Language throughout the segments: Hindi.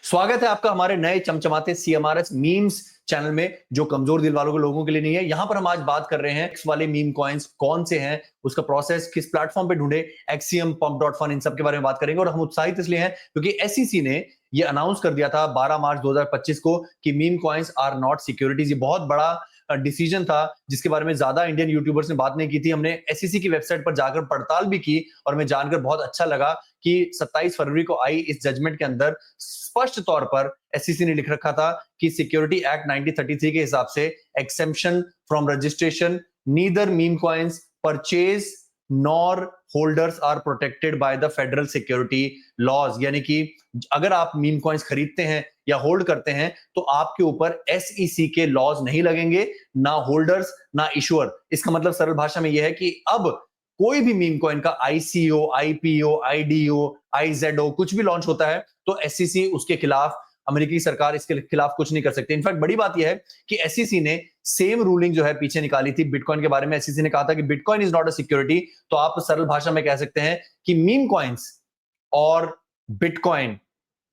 स्वागत है आपका हमारे नए चमचमाते सीएमआरएस मीम्स चैनल में, जो कमजोर दिल वालों के लोगों के लिए नहीं है। यहां पर हम आज बात कर रहे हैं एक्स वाले मीम कॉइन्स कौन से हैं, उसका प्रोसेस किस प्लेटफॉर्म पे ढूंढे, एक्सियम, पंप डॉट फन, इन सब के बारे में बात करेंगे। और हम उत्साहित इसलिए हैं क्योंकि एसईसी ने ये अनाउंस कर दिया था 12 मार्च 2025 को कि meme coins are not securities. ये बहुत बड़ा डिसीजन था जिसके बारे में ज्यादा इंडियन यूट्यूबर्स ने बात नहीं की थी। हमने एसईसी की वेबसाइट पर जाकर पड़ताल भी की और हमें जानकर बहुत अच्छा लगा कि 27 फरवरी को आई इस जजमेंट के अंदर स्पष्ट तौर पर एसईसी ने लिख रखा था कि सिक्योरिटी एक्ट 1933 के हिसाब से exemption from registration, neither meme coins purchase nor holders are protected by the federal security laws. यानी कि अगर आप मीम कॉइन्स खरीदते हैं या होल्ड करते हैं तो आपके ऊपर एसईसी के लॉज नहीं लगेंगे, ना होल्डर्स ना इशूअर। इसका मतलब सरल भाषा में यह है कि अब कोई भी मीम कॉइन का आईसीओ, आईपीओ, आईडीओ, आईजेडओ कुछ भी लॉन्च होता है तो एसईसी उसके खिलाफ, अमेरिकी सरकार इसके खिलाफ कुछ नहीं कर सकती। इनफैक्ट बड़ी बात यह है कि एसईसी ने सेम रूलिंग जो है पीछे निकाली थी बिटकॉइन के बारे में। एसईसी ने कहा था कि bitcoin is not a security, तो आप सरल भाषा में कह सकते हैं कि मीम कॉइन्स और बिटकॉइन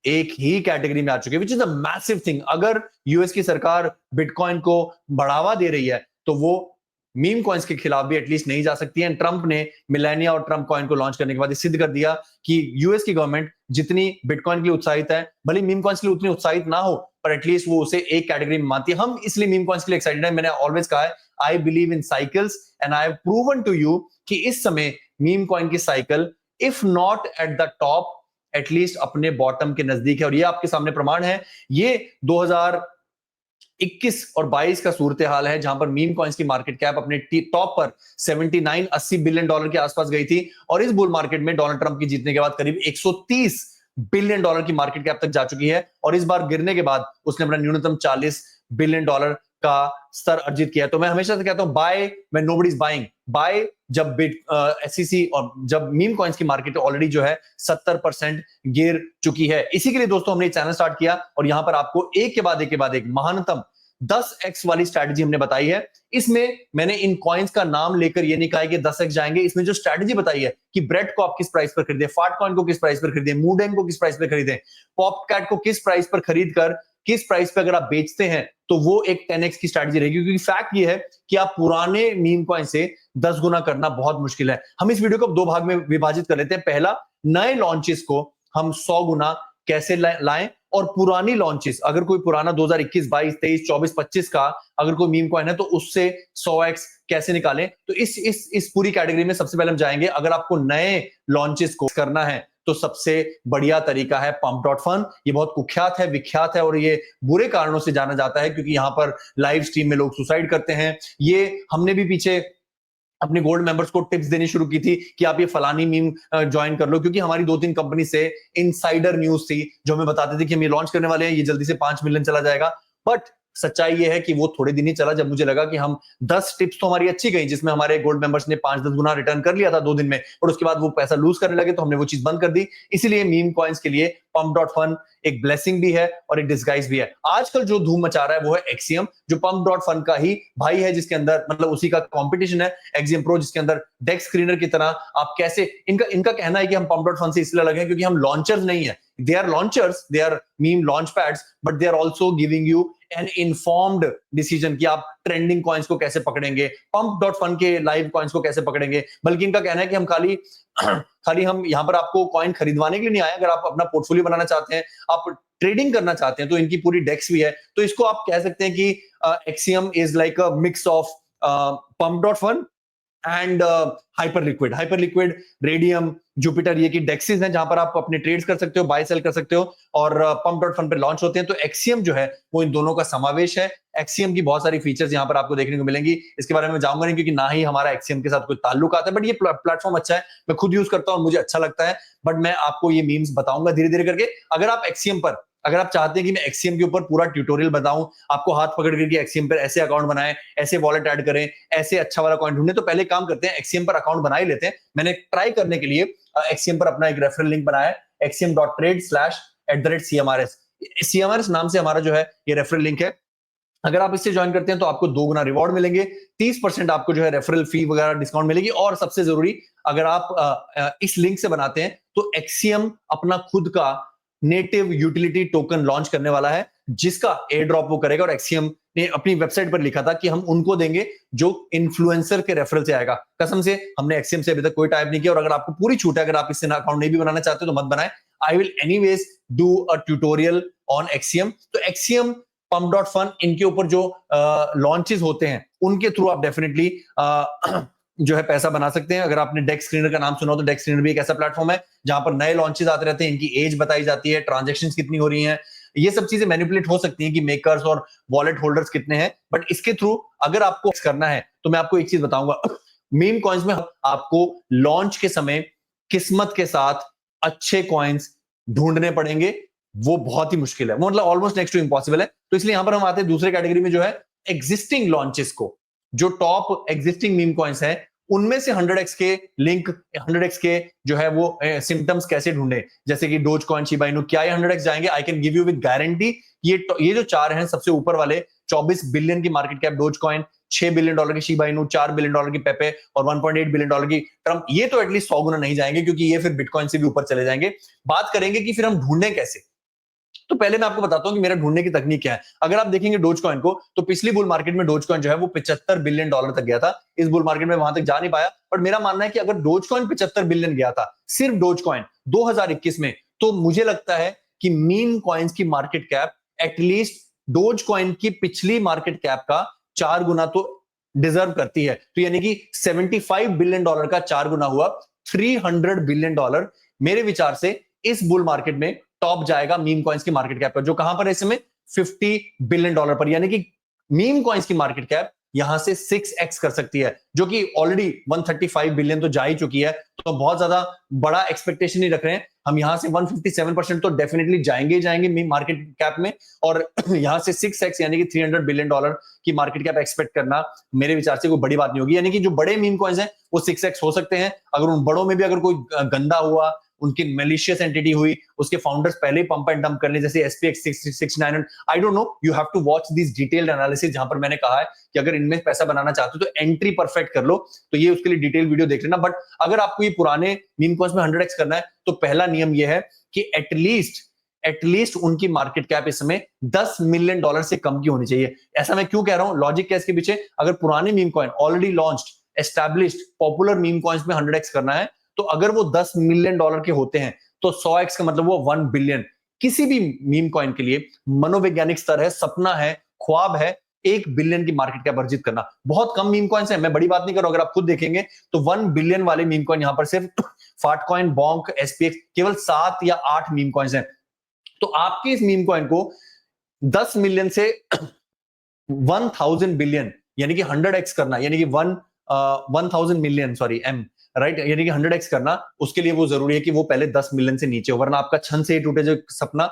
एक ही कैटेगरी में आ चुके हैं, which is a massive thing. अगर यूएस की सरकार बिटकॉइन को बढ़ावा दे रही है तो वो मीम कॉइन्स के खिलाफ भी एटलीस्ट नहीं जा सकती है। ट्रंप ने मिलेनिया और ट्रंप कॉइन को लॉन्च करने के बाद सिद्ध कर दिया कि यूएस की गवर्नमेंट जितनी बिटकॉइन के लिए उत्साहित है, भले मीम कॉइन्स के लिए उतनी उत्साहित ना हो, पर एटलीस्ट वो उसे एक कैटेगरी में मानती है। हम इसलिए मीम कॉइन्स के लिए एक्साइटेड है। मैंने ऑलवेज कहा है I believe in cycles and I have proven to you कि इस समय मीम कॉइन की cycle if not at the top at least अपने बॉटम के नजदीक है। और ये आपके सामने प्रमाण है। ये 2021 और 22 का सूरत हाल है जहां पर मीम कॉइन्स की मार्केट कैप अपने टॉप पर 79-80 बिलियन डॉलर के आसपास गई थी और इस बुल मार्केट में डोनाल्ड ट्रंप की जीतने के बाद करीब 130 बिलियन डॉलर की मार्केट कैप तक जा चुकी है। और इस बार गिरने के बाद उसने अपना न्यूनतम 40 बिलियन डॉलर का स्तर अर्जित किया है। तो मैं हमेशा से कहता हूं buy when nobody is buying, buy जब एसईसी और जब मीम कॉइन्स की मार्केट ऑलरेडी जो है 70% गिर चुकी है। इसी के लिए दोस्तों हमने चैनल स्टार्ट किया और यहां पर आपको एक के बाद एक महानतम 10x वाली स्ट्रैटेजी हमने बताई है। इसमें मैंने इन कॉइन्स का नाम लेकर ये नहीं कहा है कि 10x जाएंगे। इसमें जो स्ट्रैटेजी बताई है कि ब्रेड को आप किस प्राइस पर खरीदे, फाट कॉइन को किस प्राइस पर खरीदे, मूडेन को किस प्राइस पर खरीदे, पॉपकैट को किस प्राइस पर खरीद कर किस प्राइस पे अगर आप बेचते हैं तो वो एक 10x की स्ट्रैटेजी रहेगी। क्योंकि फैक्ट ये है कि आप पुराने मीम कॉइन से 10 गुना करना बहुत मुश्किल है। हम इस वीडियो को दो भाग में विभाजित कर लेते हैं। पहला, नए लॉन्चेस को हम 100 गुना कैसे लाएं, और पुरानी लॉन्चेस, अगर कोई पुराना 2021, 22, 23, 24, 25 का अगर कोई मीम कॉइन है तो उससे 100x कैसे निकालें। तो इस पूरी कैटेगरी में सबसे पहले हम जाएंगे। अगर आपको नए लॉन्चेस को करना है तो सबसे बढ़िया तरीका है पंप डॉट फन। ये बहुत कुख्यात है, विख्यात है और ये बुरे कारणों से जाना जाता है क्योंकि यहां पर लाइव स्ट्रीम में लोग सुसाइड करते हैं। ये हमने भी पीछे अपने गोल्ड मेंबर्स को टिप्स देनी शुरू की थी कि आप ये फलानी मीम ज्वाइन कर लो, क्योंकि हमारी 2-3 कंपनी से इनसाइडर न्यूज थी जो हमें बताते थे कि हम ये लॉन्च करने वाले हैं, ये जल्दी से 5 मिलियन चला जाएगा। बट सच्चाई ये है कि वो थोड़े दिन ही चला जब मुझे लगा कि हम 10 टिप्स तो हमारी अच्छी गई जिसमें हमारे गोल्ड मेंबर्स ने 5-10 गुना रिटर्न कर लिया था 2 दिन में, और उसके बाद वो पैसा लूज करने लगे तो हमने वो चीज बंद कर दी। इसीलिए मीम कॉइन्स के लिए पंप डॉट फन एक ब्लेसिंग भी है और एक डिस्गाइज भी है। आजकल जो धूम मचा रहा है वो है एक्सियम, जो पंप डॉट फन का ही भाई है, जिसके अंदर मतलब उसी का कंपटीशन है एक्सियम प्रो, जिसके अंदर डेक्स स्क्रीनर की तरह आप कैसे, इनका कहना है कि हम पंप डॉट फन से इसलिए लगे हैं क्योंकि हम लॉन्चर्स नहीं है। They are launchers, they are meme launch pads, but they are also giving you an informed decision कि आप ट्रेंडिंग कॉइन्स को कैसे पकड़ेंगे, पंप डॉट फन के लाइव कॉइन्स को कैसे पकड़ेंगे। बल्कि इनका कहना है कि हम खाली हम यहाँ पर आपको कॉइन खरीदवाने के लिए नहीं आए। अगर आप अपना पोर्टफोलियो बनाना चाहते हैं, आप ट्रेडिंग करना चाहते हैं, तो इनकी पूरी डेक्स भी है। तो इसको आप कह सकते हैं कि Axiom is like a mix of pump dot fun and Hyperliquid, Raydium, Jupiter, ये की डेक्सिस हैं जहां पर आप अपने ट्रेड्स कर सकते हो, बाय सेल कर सकते हो और पंप डॉट फन पे लॉन्च होते हैं। तो एक्सियम जो है वो इन दोनों का समावेश है। एक्सियम की बहुत सारी फीचर्स यहां पर आपको देखने को मिलेंगी। इसके बारे में जाऊंगा नहीं क्योंकि ना ही हमारा एक्सियम के साथ कोई ताल्लुक आता है, बट ये प्लेटफॉर्म अच्छा है, मैं खुद यूज करता हूं, मुझे अच्छा लगता है। बट मैं आपको ये मीम्स बताऊंगा धीरे धीरे करके। अगर आप चाहते हैं कि मैं एक्सियम के ऊपर पूरा ट्यूटोरियल बताऊं, आपको हाथ पकड़ करके एक्सियम पर ऐसे अकाउंट बनाएं, ऐसे वॉलेट ऐड करें, ऐसे अच्छा वाला कॉइन ढूंढें, तो पहले काम करते हैं एक्सियम पर अकाउंट बना ही लेते हैं। मैंने ट्राई करने के लिए एक्सियम पर अपना एक रेफरल लिंक बनाया है, axiom.trade/@cmrs। CMRS नाम से हमारा जो है ये रेफरल लिंक है। अगर आप इससे ज्वाइन करते हैं तो आपको 2 गुना रिवॉर्ड मिलेंगे, 30% आपको जो है रेफरल फी वगैरह डिस्काउंट मिलेगी। और सबसे जरूरी, अगर आप इस लिंक से बनाते हैं तो एक्सियम अपना खुद का नेटिव यूटिलिटी टोकन लॉन्च करने वाला है, जिसका एयर ड्रॉप वो करेगा। और एक्सियम ने अपनी वेबसाइट पर लिखा था कि हम उनको देंगे जो इन्फ्लुएंसर के रेफरल से आएगा। कसम से हमने एक्सियम से अभी तक कोई टाइप नहीं किया, और अगर आपको पूरी छूट है, अगर आप इससे अकाउंट नहीं भी बनाना चाहते तो मत बनाए। I will anyways do a tutorial on axiom. तो एक्सियम, pump.fun, इनके ऊपर जो लॉन्चेस होते हैं उनके थ्रू आप डेफिनेटली जो है पैसा बना सकते हैं। अगर आपने डेक्स स्क्रीनर का नाम सुना हो तो डेक्स स्क्रीनर भी एक ऐसा प्लेटफॉर्म है जहां पर नए लॉन्चेस आते रहते हैं, इनकी एज बताई जाती है, ट्रांजैक्शंस कितनी हो रही हैं, ये सब चीजें मैनिपुलेट हो सकती हैं कि मेकर्स और वॉलेट होल्डर्स कितने हैं। बट इसके थ्रू अगर आपको करना है तो मैं आपको एक चीज बताऊंगा, मीम कॉइन्स में आपको लॉन्च के समय किस्मत के साथ अच्छे कॉइन्स ढूंढने पड़ेंगे। वो बहुत ही मुश्किल है, मतलब ऑलमोस्ट नेक्स्ट टू इम्पॉसिबल है। तो इसलिए यहां पर हम आते हैं दूसरे कैटेगरी में, जो है एग्जिस्टिंग लॉन्चेस को। जो टॉप एग्जिस्टिंग मीम कॉइन्स हैं उनमें से 100x के लिंक, 100x के जो है वो सिम्टम्स कैसे ढूंढे, जैसे कि डोज कॉइन, शिबा इनू, क्या ये 100x जाएंगे? I can give you with guarantee. ये जो चार हैं सबसे ऊपर वाले, 24 बिलियन की market cap dose coin, $6 billion की शिबा इनू, $4 बिलियन की पेपे और $1.8 बिलियन की ट्रम्प, ये तो एटलीस्ट 100 गुना नहीं जाएंगे, क्योंकि ये फिर बिटकॉइन से भी ऊपर चले जाएंगे। बात करेंगे कि फिर हम ढूंढें कैसे। तो पहले मैं आपको बताता हूं कि मेरा ढूंढने की तकनीक क्या है। अगर आप देखेंगे डोज कॉइन को, तो पिछली बुल मार्केट में डोज कॉइन जो है वो $75 बिलियन तक गया था। इस बुल मार्केट में वहां तक जा नहीं पाया, बट मेरा मानना है कि अगर डोज कॉइन 75 बिलियन गया था, सिर्फ डोज कॉइन 2021 में, तो मुझे लगता है कि मीम कॉइन्स की market cap at least dose coin की पिछली मार्केट कैप का 4 गुना तो डिजर्व करती है। तो यानी कि $75 बिलियन का 4 गुना हुआ $300 बिलियन। मेरे विचार से इस बुल मार्केट में टॉप जाएगा मीम कॉइन्स की मार्केट कैप पर, जो कहां पर है इस समय? $50 बिलियन पर। यानी कि मीम कॉइन्स की मार्केट कैप यहां से 6x कर सकती है, जो कि ऑलरेडी 135 बिलियन तो जा ही चुकी है। तो बहुत ज्यादा बड़ा एक्सपेक्टेशन नहीं रख रहे हैं हम। यहां से 157% तो डेफिनेटली जाएंगे ही जाएंगे मीम मार्केट कैप में, और यहां से 6x यानी कि $300 बिलियन की मार्केट कैप एक्सपेक्ट करना मेरे विचार से कोई बड़ी बात नहीं होगी। यानी कि जो बड़े मीम कॉइन्स हैं वो 6x हो सकते हैं। अगर उन बड़ों में भी अगर कोई गंदा हुआ, उनकी मैलिशियस एंटिटी हुई, उसके फाउंडर्स पहले ही पंप एंड डंप कर ले, जैसे SPX 669, I don't know, you have to watch this detailed analysis, जहां पर मैंने कहा है कि अगर इनमें पैसा बनाना चाहते हो तो एंट्री परफेक्ट कर लो, तो ये उसके लिए डिटेल वीडियो देख लेना। बट अगर आपको ये पुराने मीम कॉइन्स में 100x करना है, तो पहला नियम ये है कि एटलीस्ट उनकी मार्केट कैप इस समय $10 मिलियन से कम की होनी चाहिए। ऐसा मैं क्यों कह रहा हूं, लॉजिक क्या इसके पीछे? अगर पुराने meme coin already launched, established, popular meme coins में 100x करना है, तो अगर वो $10 मिलियन के होते हैं, तो 100x का मतलब वो 1 बिलियन। किसी भी मीम कॉइन के लिए मनोवैज्ञानिक स्तर है, सपना है, ख्वाब है 1 बिलियन की मार्केट कैप अर्जित करना। बहुत कम मीम कॉइन्स हैं, मैं बड़ी बात नहीं कर रहा हूं। अगर आप खुद देखेंगे तो 1 बिलियन वाले मीम कॉइन यहां पर सिर्फ फाटकॉइन, बॉन्क, SPX, केवल 7 या 8 मीम कॉइन्स हैं। तो आपके इस मीम कॉइन को 10 मिलियन से 1000 बिलियन यानी कि 100x करना, यानी कि 1000 मिलियन, सॉरी एम, राइट, यानी कि 100x करना, उसके लिए वो जरूरी है कि वो पहले 10 मिलियन से नीचे हो, वरना आपका छन से ही टूटे जो सपना,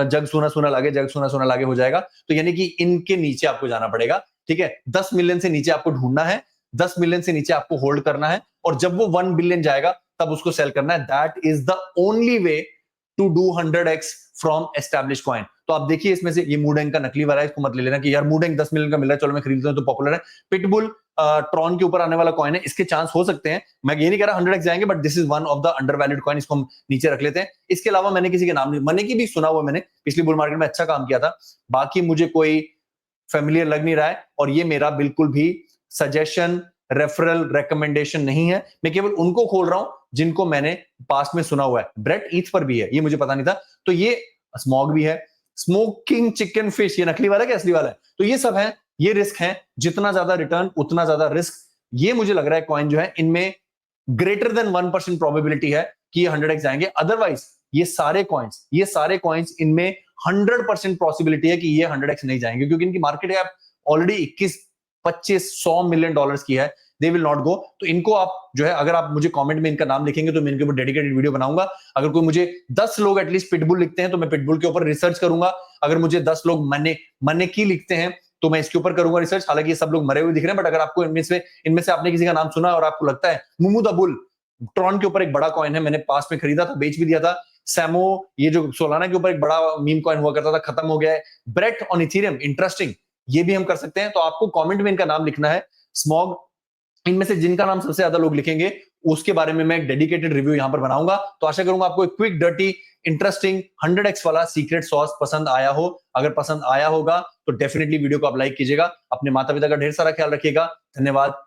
जग सुना सुना लागे, जग सुना सुना लागे हो जाएगा। तो यानी कि इनके नीचे आपको जाना पड़ेगा, ठीक है। 10 मिलियन से नीचे आपको ढूंढना है, 10 मिलियन से नीचे आपको होल्ड करना है, और जब वो 1 बिलियन जाएगा तब उसको सेल करना है। That is the only way to do 100x from establish coin. तो आप देखिए इसमें से ये मूडेंग का नकली वाला है, इसको मत ले लेना कि यार मूडेंग 10 मिलियन का मिल रहा है, चलो मैं खरीद लेता हूं तो पॉपुलर है। पिटबुल ट्रॉन के ऊपर आने वाला कॉइन है, इसके चांस हो सकते हैं, मैं ये नहीं कह रहा 100x जाएंगे, but this is one of the undervalued coin, इसको हम नीचे रख लेते हैं। इसके अलावा मैंने किसी के नाम नहीं, मनी की भी सुना हुआ, मैंने पिछली बुल मार्केट में अच्छा काम किया था, बाकी मुझे कोई फेमिलियर लग नहीं रहा है, और ये मेरा बिल्कुल भी सजेशन, रेफरल, रिकमेंडेशन नहीं है। मैं केवल उनको खोल रहा हूं जिनको मैंने पास्ट में सुना हुआ है। ब्रेट ईथ पर भी है, ये मुझे पता नहीं था। तो ये स्मॉग भी है, स्मोकिंग चिकन फिश, ये नकली वाला है क्या असली वाला है? तो ये सब है, ये रिस्क है, जितना ज्यादा रिटर्न उतना ज्यादा रिस्क। ये मुझे लग रहा है कॉइन जो है इनमें ग्रेटर देन 1% प्रोबेबिलिटी है कि ये 100x जाएंगे। अदरवाइज ये सारे कॉइन्स इनमें 100% पॉसिबिलिटी है कि ये 100x नहीं जाएंगे, क्योंकि इनकी मार्केट कैप ऑलरेडी 21, 25, $100 मिलियन की है। They will not go. तो इनको आप जो है, अगर आप मुझे कमेंट में इनका नाम लिखेंगे तो मैं इनके ऊपर डेडिकेटेड वीडियो बनाऊंगा। अगर कोई मुझे 10 लोग एटलीस्ट पिटबुल लिखते हैं तो मैं पिटबुल के ऊपर रिसर्च करूंगा। अगर मुझे 10 लोग मने की लिखते हैं तो मैं इसके ऊपर करूंगा रिसर्च। हालांकि ये सब लोग मरे हुए दिख रहे हैं, बट अगर आपको इनमें से आपने किसी का नाम सुना और आपको लगता है, मुमू द बुल ट्रॉन के ऊपर एक बड़ा कॉइन है, मैंने पास में खरीदा था, बेच भी दिया था। सैमो, ये जो सोलाना के ऊपर एक बड़ा मीम कॉइन हुआ करता था, खत्म हो गया है। ब्रेट ऑन इथेरियम, इंटरेस्टिंग, ये भी हम कर सकते हैं। तो आपको कमेंट में इनका नाम लिखना है। स्मॉग, इनमें से जिनका नाम सबसे ज्यादा लोग लिखेंगे उसके बारे में मैं एक डेडिकेटेड रिव्यू यहां पर बनाऊंगा। तो आशा करूंगा आपको एक क्विक, डर्टी, इंटरेस्टिंग 100x वाला सीक्रेट सॉस पसंद आया हो। अगर पसंद आया होगा तो डेफिनेटली वीडियो को आप लाइक कीजिएगा। अपने माता पिता का ढेर सारा ख्याल रखिएगा। धन्यवाद।